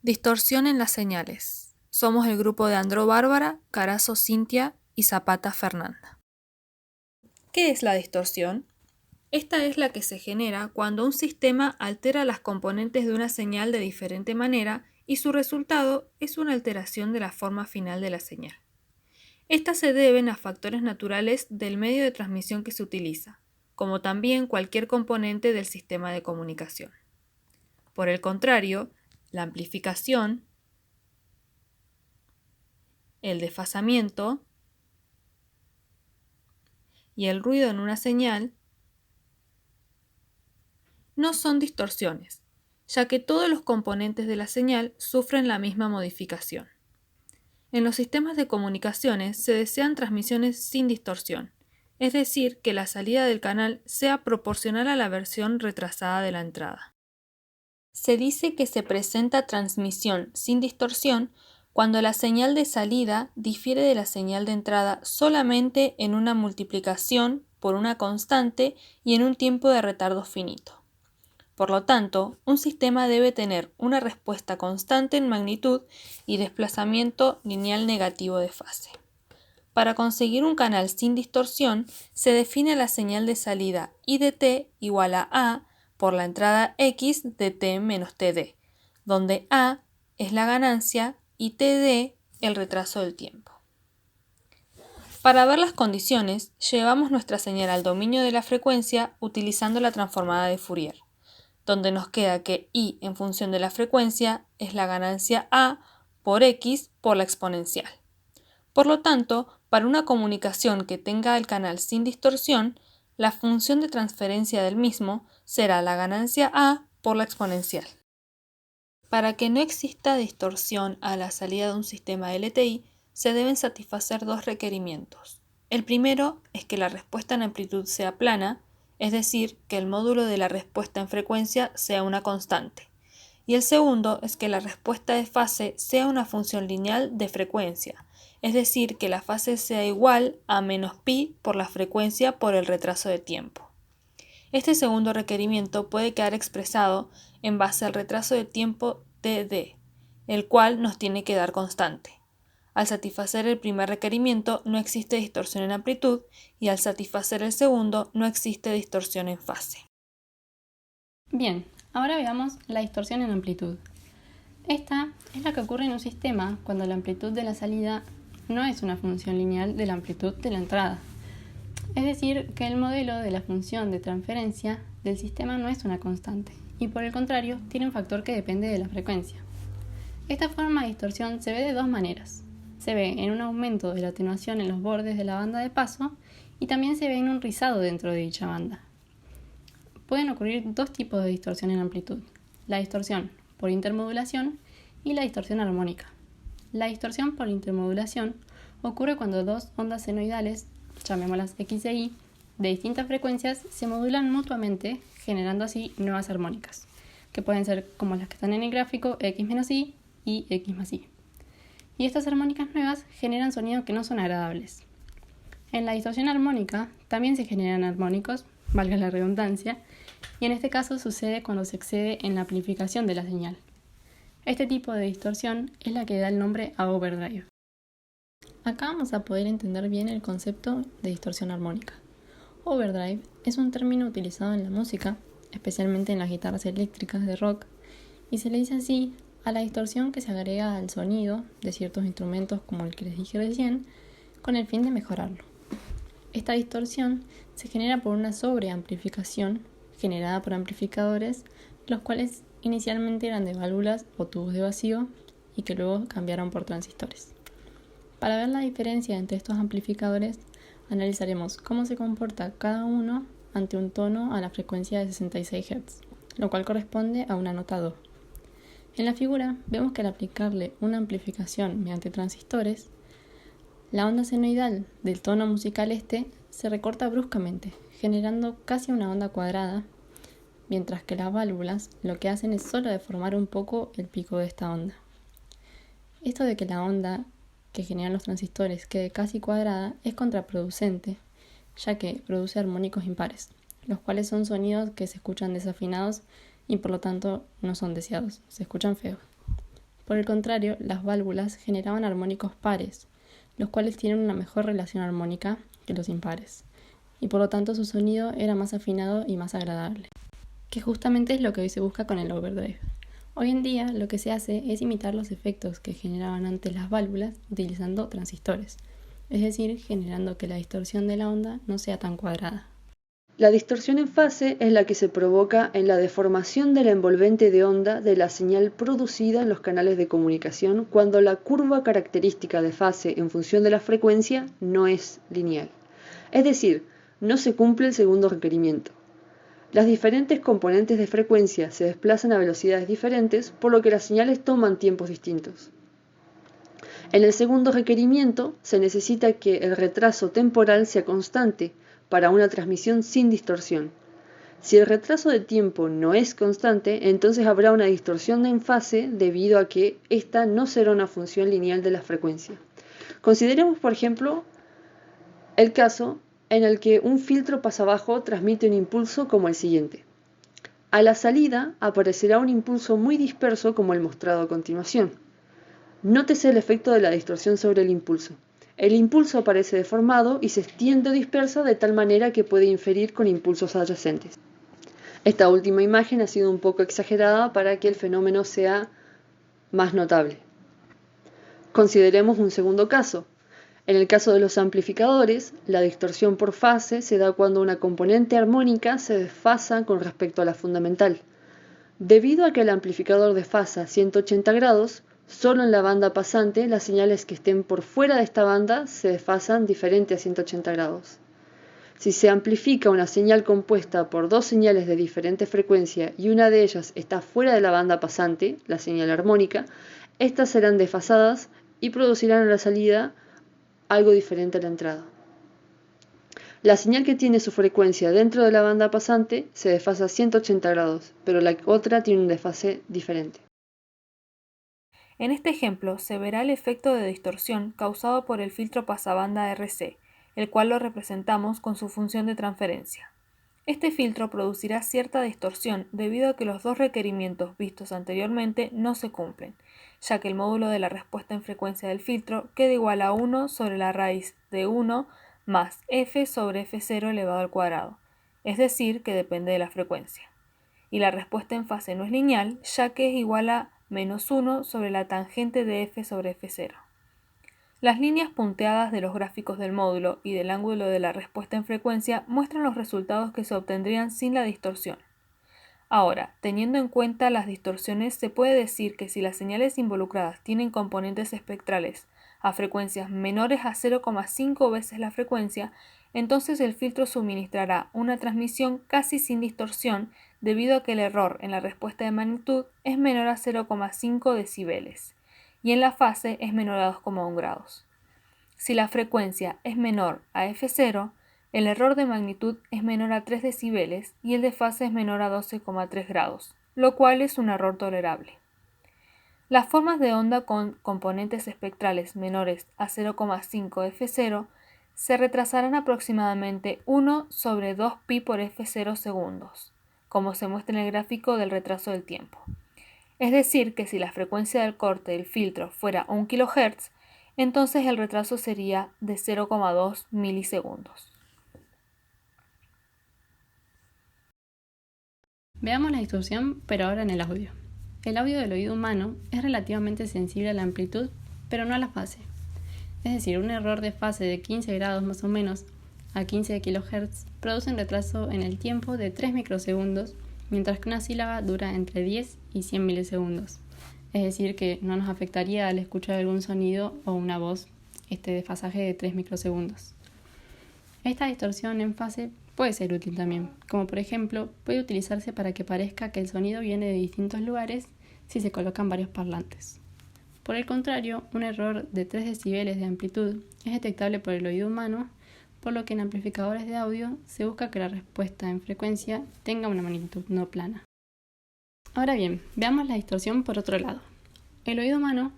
Distorsión en las señales. Somos el grupo de Andró Bárbara, Carazo Cintia y Zapata Fernanda. ¿Qué es la distorsión? Esta es la que se genera cuando un sistema altera las componentes de una señal de diferente manera y su resultado es una alteración de la forma final de la señal. Estas se deben a factores naturales del medio de transmisión que se utiliza, como también cualquier componente del sistema de comunicación. Por el contrario, la amplificación, el desfasamiento y el ruido en una señal no son distorsiones, ya que todos los componentes de la señal sufren la misma modificación. En los sistemas de comunicaciones se desean transmisiones sin distorsión, es decir, que la salida del canal sea proporcional a la versión retrasada de la entrada. Se dice que se presenta transmisión sin distorsión cuando la señal de salida difiere de la señal de entrada solamente en una multiplicación por una constante y en un tiempo de retardo finito. Por lo tanto, un sistema debe tener una respuesta constante en magnitud y desplazamiento lineal negativo de fase. Para conseguir un canal sin distorsión, se define la señal de salida I de t igual a A por la entrada X de t menos Td, donde A es la ganancia y Td el retraso del tiempo. Para ver las condiciones, llevamos nuestra señal al dominio de la frecuencia utilizando la transformada de Fourier, donde nos queda que I en función de la frecuencia es la ganancia A por X por la exponencial. Por lo tanto, para una comunicación que tenga el canal sin distorsión, la función de transferencia del mismo será la ganancia A por la exponencial. Para que no exista distorsión a la salida de un sistema LTI, se deben satisfacer dos requerimientos. El primero es que la respuesta en amplitud sea plana, es decir, que el módulo de la respuesta en frecuencia sea una constante. Y el segundo es que la respuesta de fase sea una función lineal de frecuencia, es decir, que la fase sea igual a menos pi por la frecuencia por el retraso de tiempo. Este segundo requerimiento puede quedar expresado en base al retraso de tiempo Td, el cual nos tiene que dar constante. Al satisfacer el primer requerimiento no existe distorsión en amplitud y al satisfacer el segundo no existe distorsión en fase. Bien, ahora veamos la distorsión en amplitud. Esta es la que ocurre en un sistema cuando la amplitud de la salida no es una función lineal de la amplitud de la entrada. Es decir, que el modelo de la función de transferencia del sistema no es una constante y por el contrario tiene un factor que depende de la frecuencia. Esta forma de distorsión se ve de dos maneras. Se ve en un aumento de la atenuación en los bordes de la banda de paso y también se ve en un rizado dentro de dicha banda. Pueden ocurrir dos tipos de distorsión en amplitud: la distorsión por intermodulación y la distorsión armónica. La distorsión por intermodulación ocurre cuando dos ondas senoidales, llamémoslas X e Y, de distintas frecuencias se modulan mutuamente, generando así nuevas armónicas, que pueden ser como las que están en el gráfico X menos Y y X más Y. Y estas armónicas nuevas generan sonidos que no son agradables. En la distorsión armónica también se generan armónicos, valga la redundancia, y en este caso sucede cuando se excede en la amplificación de la señal. Este tipo de distorsión es la que da el nombre a overdrive. Acá vamos a poder entender bien el concepto de distorsión armónica. Overdrive es un término utilizado en la música, especialmente en las guitarras eléctricas de rock, y se le dice así a la distorsión que se agrega al sonido de ciertos instrumentos como el que les dije recién, con el fin de mejorarlo. Esta distorsión se genera por una sobreamplificación generada por amplificadores, los cuales inicialmente eran de válvulas o tubos de vacío y que luego cambiaron por transistores. Para ver la diferencia entre estos amplificadores, analizaremos cómo se comporta cada uno ante un tono a la frecuencia de 66 Hz, lo cual corresponde a una nota Do. En la figura vemos que al aplicarle una amplificación mediante transistores, la onda senoidal del tono musical se recorta bruscamente, generando casi una onda cuadrada, mientras que las válvulas lo que hacen es solo deformar un poco el pico de esta onda. Esto de que la onda que generan los transistores quede casi cuadrada es contraproducente, ya que produce armónicos impares, los cuales son sonidos que se escuchan desafinados y por lo tanto no son deseados, se escuchan feos. Por el contrario, las válvulas generaban armónicos pares, los cuales tienen una mejor relación armónica que los impares, y por lo tanto su sonido era más afinado y más agradable, que justamente es lo que hoy se busca con el overdrive. Hoy en día lo que se hace es imitar los efectos que generaban antes las válvulas utilizando transistores, es decir, generando que la distorsión de la onda no sea tan cuadrada. La distorsión en fase es la que se provoca en la deformación de la envolvente de onda de la señal producida en los canales de comunicación cuando la curva característica de fase en función de la frecuencia no es lineal. Es decir, no se cumple el segundo requerimiento. Las diferentes componentes de frecuencia se desplazan a velocidades diferentes, por lo que las señales toman tiempos distintos. En el segundo requerimiento se necesita que el retraso temporal sea constante para una transmisión sin distorsión. Si el retraso de tiempo no es constante, entonces habrá una distorsión en fase debido a que esta no será una función lineal de la frecuencia. Consideremos, por ejemplo, el caso en el que un filtro pasabajo transmite un impulso como el siguiente. A la salida aparecerá un impulso muy disperso como el mostrado a continuación. Nótese el efecto de la distorsión sobre el impulso. El impulso aparece deformado y se extiende o dispersa de tal manera que puede inferir con impulsos adyacentes. Esta última imagen ha sido un poco exagerada para que el fenómeno sea más notable. Consideremos un segundo caso. En el caso de los amplificadores, la distorsión por fase se da cuando una componente armónica se desfasa con respecto a la fundamental. Debido a que el amplificador desfasa 180 grados, solo en la banda pasante las señales que estén por fuera de esta banda se desfasan diferente a 180 grados. Si se amplifica una señal compuesta por dos señales de diferente frecuencia y una de ellas está fuera de la banda pasante, la señal armónica, estas serán desfasadas y producirán a la salida algo diferente a la entrada. La señal que tiene su frecuencia dentro de la banda pasante se desfasa 180 grados, pero la otra tiene un desfase diferente. En este ejemplo se verá el efecto de distorsión causado por el filtro pasabanda RC, el cual lo representamos con su función de transferencia. Este filtro producirá cierta distorsión debido a que los dos requerimientos vistos anteriormente no se cumplen, ya que el módulo de la respuesta en frecuencia del filtro queda igual a 1 sobre la raíz de 1 más f sobre f0 elevado al cuadrado, es decir, que depende de la frecuencia. Y la respuesta en fase no es lineal, ya que es igual a menos 1 sobre la tangente de f sobre f0. Las líneas punteadas de los gráficos del módulo y del ángulo de la respuesta en frecuencia muestran los resultados que se obtendrían sin la distorsión. Ahora, teniendo en cuenta las distorsiones, se puede decir que si las señales involucradas tienen componentes espectrales a frecuencias menores a 0,5 veces la frecuencia, entonces el filtro suministrará una transmisión casi sin distorsión debido a que el error en la respuesta de magnitud es menor a 0,5 decibeles y en la fase es menor a 2,1 grados. Si la frecuencia es menor a f0, el error de magnitud es menor a 3 decibeles y el de fase es menor a 12,3 grados, lo cual es un error tolerable. Las formas de onda con componentes espectrales menores a 0,5 f0 se retrasarán aproximadamente 1 sobre 2pi por f0 segundos, como se muestra en el gráfico del retraso del tiempo. Es decir, que si la frecuencia del corte del filtro fuera 1 kHz, entonces el retraso sería de 0,2 milisegundos. Veamos la distorsión, pero ahora en el audio. El audio del oído humano es relativamente sensible a la amplitud, pero no a la fase. Es decir, un error de fase de 15 grados más o menos a 15 kHz produce un retraso en el tiempo de 3 microsegundos, mientras que una sílaba dura entre 10 y 100 milisegundos. Es decir, que no nos afectaría al escuchar algún sonido o una voz este desfasaje de 3 microsegundos. Esta distorsión en fase puede ser útil también, como por ejemplo puede utilizarse para que parezca que el sonido viene de distintos lugares si se colocan varios parlantes. Por el contrario, un error de 3 decibeles de amplitud es detectable por el oído humano, por lo que en amplificadores de audio se busca que la respuesta en frecuencia tenga una magnitud no plana. Ahora bien, veamos la distorsión por otro lado. El oído humano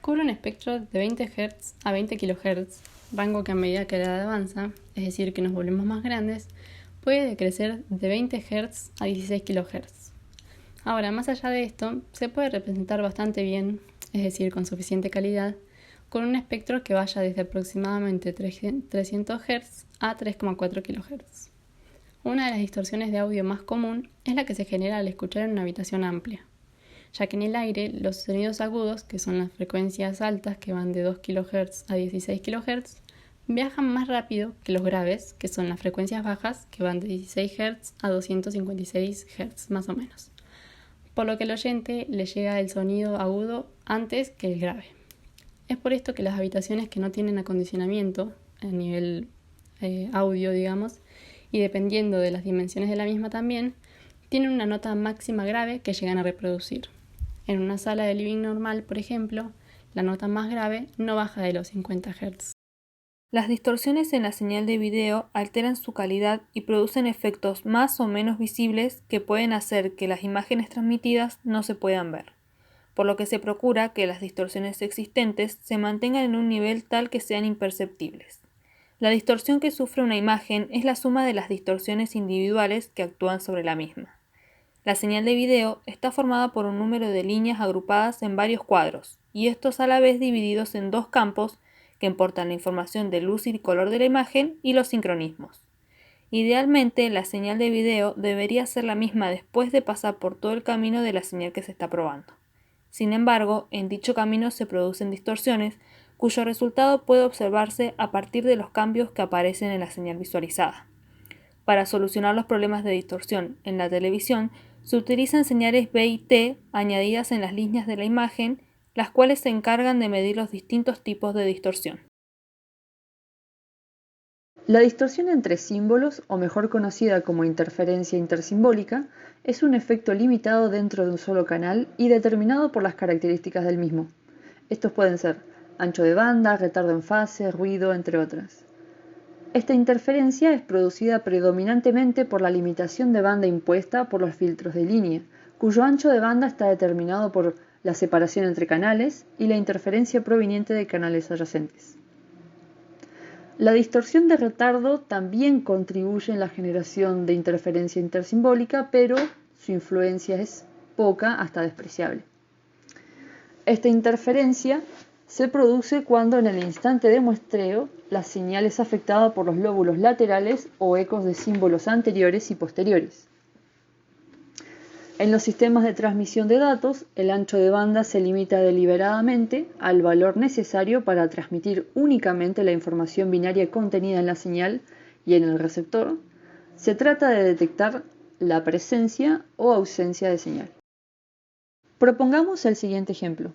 cubre un espectro de 20 Hz a 20 kHz, rango que a medida que la edad avanza, es decir, que nos volvemos más grandes, puede decrecer de 20 Hz a 16 kHz. Ahora, más allá de esto, se puede representar bastante bien, es decir, con suficiente calidad, con un espectro que vaya desde aproximadamente 300 Hz a 3,4 kHz. Una de las distorsiones de audio más común es la que se genera al escuchar en una habitación amplia, ya que en el aire los sonidos agudos, que son las frecuencias altas que van de 2 kHz a 16 kHz, viajan más rápido que los graves, que son las frecuencias bajas, que van de 16 Hz a 256 Hz más o menos, por lo que al oyente le llega el sonido agudo antes que el grave. Es por esto que las habitaciones que no tienen acondicionamiento a nivel audio, digamos, y dependiendo de las dimensiones de la misma también, tienen una nota máxima grave que llegan a reproducir. En una sala de living normal, por ejemplo, la nota más grave no baja de los 50 Hz. Las distorsiones en la señal de video alteran su calidad y producen efectos más o menos visibles que pueden hacer que las imágenes transmitidas no se puedan ver, por lo que se procura que las distorsiones existentes se mantengan en un nivel tal que sean imperceptibles. La distorsión que sufre una imagen es la suma de las distorsiones individuales que actúan sobre la misma. La señal de video está formada por un número de líneas agrupadas en varios cuadros, y estos a la vez divididos en dos campos que importan la información de luz y color de la imagen y los sincronismos. Idealmente, la señal de video debería ser la misma después de pasar por todo el camino de la señal que se está probando. Sin embargo, en dicho camino se producen distorsiones, cuyo resultado puede observarse a partir de los cambios que aparecen en la señal visualizada. Para solucionar los problemas de distorsión en la televisión, se utilizan señales B y T añadidas en las líneas de la imagen, las cuales se encargan de medir los distintos tipos de distorsión. La distorsión entre símbolos, o mejor conocida como interferencia intersimbólica, es un efecto limitado dentro de un solo canal y determinado por las características del mismo. Estos pueden ser ancho de banda, retardo en fase, ruido, entre otras. Esta interferencia es producida predominantemente por la limitación de banda impuesta por los filtros de línea, cuyo ancho de banda está determinado por la separación entre canales y la interferencia proveniente de canales adyacentes. La distorsión de retardo también contribuye en la generación de interferencia intersimbólica, pero su influencia es poca hasta despreciable. Esta interferencia se produce cuando en el instante de muestreo la señal es afectada por los lóbulos laterales o ecos de símbolos anteriores y posteriores. En los sistemas de transmisión de datos, el ancho de banda se limita deliberadamente al valor necesario para transmitir únicamente la información binaria contenida en la señal y en el receptor. Se trata de detectar la presencia o ausencia de señal. Propongamos el siguiente ejemplo.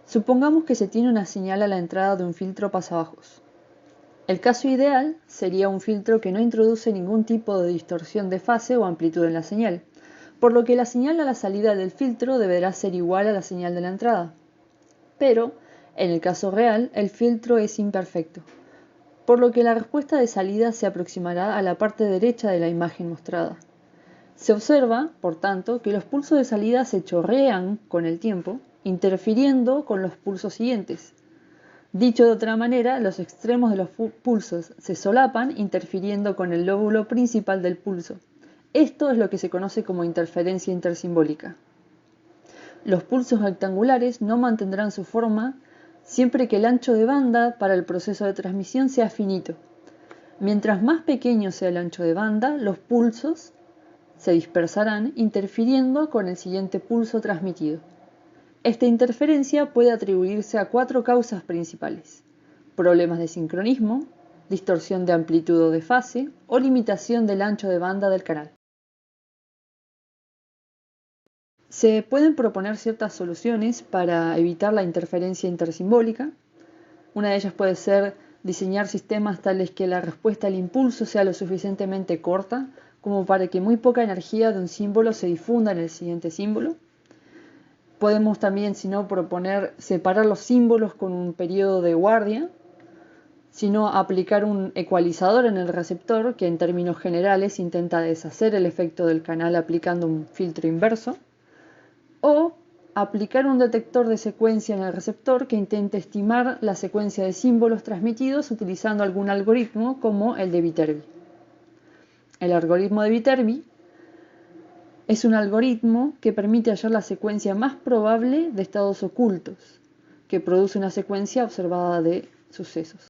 Supongamos que se tiene una señal a la entrada de un filtro pasabajos. El caso ideal sería un filtro que no introduce ningún tipo de distorsión de fase o amplitud en la señal, por lo que la señal a la salida del filtro deberá ser igual a la señal de la entrada. Pero, en el caso real, el filtro es imperfecto, por lo que la respuesta de salida se aproximará a la parte derecha de la imagen mostrada. Se observa, por tanto, que los pulsos de salida se chorrean con el tiempo, interfiriendo con los pulsos siguientes. Dicho de otra manera, los extremos de los pulsos se solapan, interfiriendo con el lóbulo principal del pulso. Esto es lo que se conoce como interferencia intersimbólica. Los pulsos rectangulares no mantendrán su forma siempre que el ancho de banda para el proceso de transmisión sea finito. Mientras más pequeño sea el ancho de banda, los pulsos se dispersarán, interfiriendo con el siguiente pulso transmitido. Esta interferencia puede atribuirse a 4 causas principales: problemas de sincronismo, distorsión de amplitud o de fase, o limitación del ancho de banda del canal. Se pueden proponer ciertas soluciones para evitar la interferencia intersimbólica. Una de ellas puede ser diseñar sistemas tales que la respuesta al impulso sea lo suficientemente corta como para que muy poca energía de un símbolo se difunda en el siguiente símbolo. Podemos también, si no, proponer separar los símbolos con un periodo de guardia, sino aplicar un ecualizador en el receptor que en términos generales intenta deshacer el efecto del canal aplicando un filtro inverso, o aplicar un detector de secuencia en el receptor que intente estimar la secuencia de símbolos transmitidos utilizando algún algoritmo como el de Viterbi. El algoritmo de Viterbi Es un algoritmo que permite hallar la secuencia más probable de estados ocultos, que produce una secuencia observada de sucesos.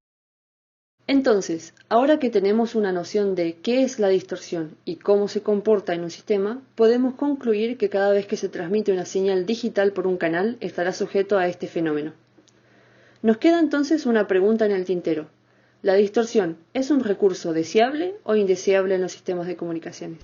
Entonces, ahora que tenemos una noción de qué es la distorsión y cómo se comporta en un sistema, podemos concluir que cada vez que se transmite una señal digital por un canal estará sujeto a este fenómeno. Nos queda entonces una pregunta en el tintero. ¿La distorsión es un recurso deseable o indeseable en los sistemas de comunicaciones?